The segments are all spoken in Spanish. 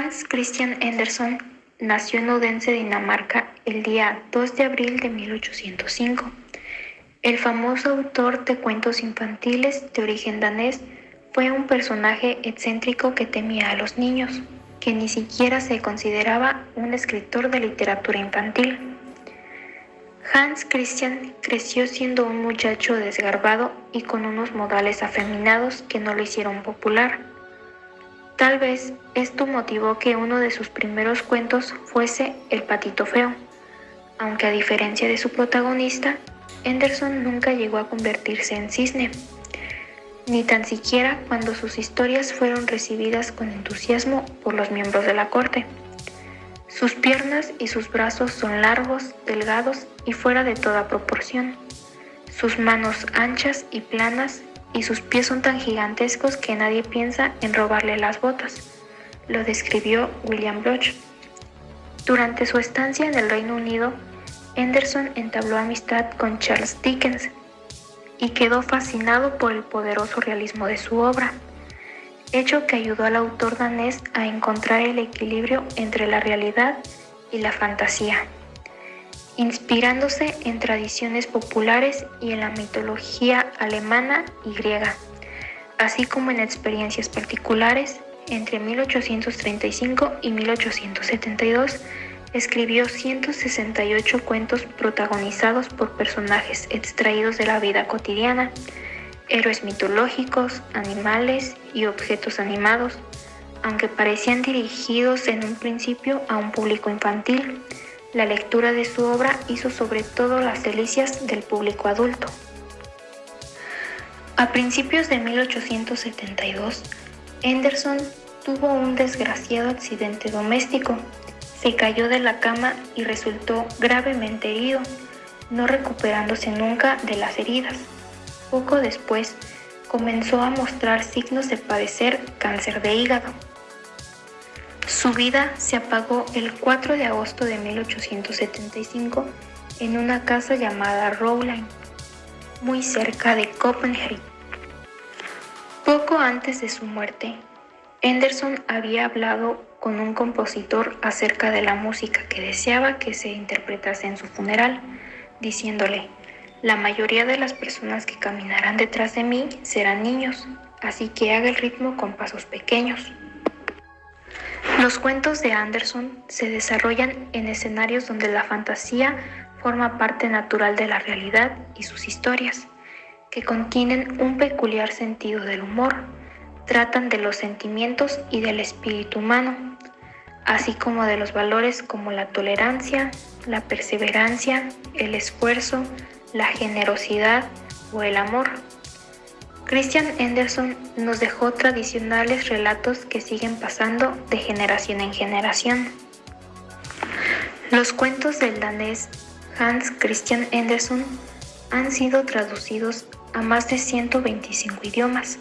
Hans Christian Andersen nació en Odense, Dinamarca, el día 2 de abril de 1805. El famoso autor de cuentos infantiles de origen danés fue un personaje excéntrico que temía a los niños, que ni siquiera se consideraba un escritor de literatura infantil. Hans Christian creció siendo un muchacho desgarbado y con unos modales afeminados que no lo hicieron popular. Tal vez esto motivó que uno de sus primeros cuentos fuese El patito feo, aunque a diferencia de su protagonista, Andersen nunca llegó a convertirse en cisne, ni tan siquiera cuando sus historias fueron recibidas con entusiasmo por los miembros de la corte. Sus piernas y sus brazos son largos, delgados y fuera de toda proporción. Sus manos anchas y planas y sus pies son tan gigantescos que nadie piensa en robarle las botas, lo describió William Bloch. Durante su estancia en el Reino Unido, Andersen entabló amistad con Charles Dickens y quedó fascinado por el poderoso realismo de su obra, hecho que ayudó al autor danés a encontrar el equilibrio entre la realidad y la fantasía, inspirándose en tradiciones populares y en la mitología alemana y griega, así como en experiencias particulares. Entre 1835 y 1872 escribió 168 cuentos protagonizados por personajes extraídos de la vida cotidiana, héroes mitológicos, animales y objetos animados, aunque parecían dirigidos en un principio a un público infantil. La lectura de su obra hizo sobre todo las delicias del público adulto. A principios de 1872, Andersen tuvo un desgraciado accidente doméstico. Se cayó de la cama y resultó gravemente herido, no recuperándose nunca de las heridas. Poco después, comenzó a mostrar signos de padecer cáncer de hígado. Su vida se apagó el 4 de agosto de 1875 en una casa llamada Rowline, muy cerca de Copenhague. Poco antes de su muerte, Andersen había hablado con un compositor acerca de la música que deseaba que se interpretase en su funeral, diciéndole: «La mayoría de las personas que caminarán detrás de mí serán niños, así que haga el ritmo con pasos pequeños». Los cuentos de Andersen se desarrollan en escenarios donde la fantasía forma parte natural de la realidad y sus historias, que contienen un peculiar sentido del humor, tratan de los sentimientos y del espíritu humano, así como de los valores como la tolerancia, la perseverancia, el esfuerzo, la generosidad o el amor. Christian Andersen nos dejó tradicionales relatos que siguen pasando de generación en generación. Los cuentos del danés Hans Christian Andersen han sido traducidos a más de 125 idiomas.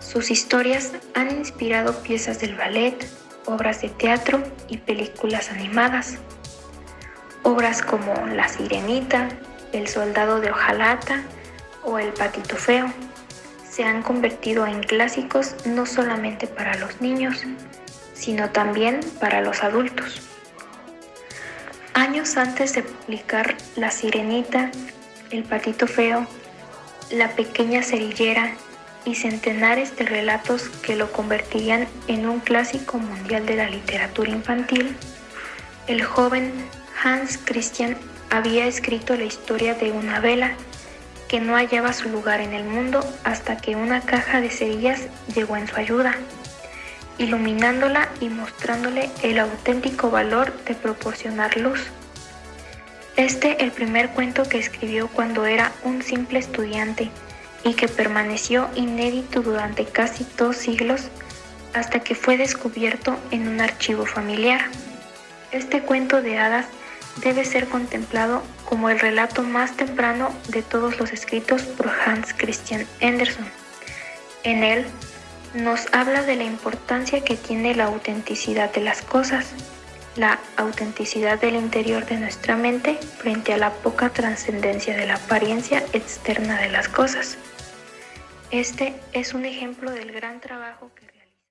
Sus historias han inspirado piezas del ballet, obras de teatro y películas animadas. Obras como La Sirenita, El soldado de hojalata o El patito feo se han convertido en clásicos no solamente para los niños, sino también para los adultos. Años antes de publicar La Sirenita, El patito feo, La pequeña cerillera y centenares de relatos que lo convertirían en un clásico mundial de la literatura infantil, el joven Hans Christian había escrito la historia de una vela que no hallaba su lugar en el mundo hasta que una caja de cerillas llegó en su ayuda, iluminándola y mostrándole el auténtico valor de proporcionar luz. El primer cuento que escribió cuando era un simple estudiante y que permaneció inédito durante casi 2 siglos hasta que fue descubierto en un archivo familiar. Este cuento de hadas debe ser contemplado como el relato más temprano de todos los escritos por Hans Christian Andersen. En él nos habla de la importancia que tiene la autenticidad de las cosas, la autenticidad del interior de nuestra mente frente a la poca trascendencia de la apariencia externa de las cosas. Este es un ejemplo del gran trabajo que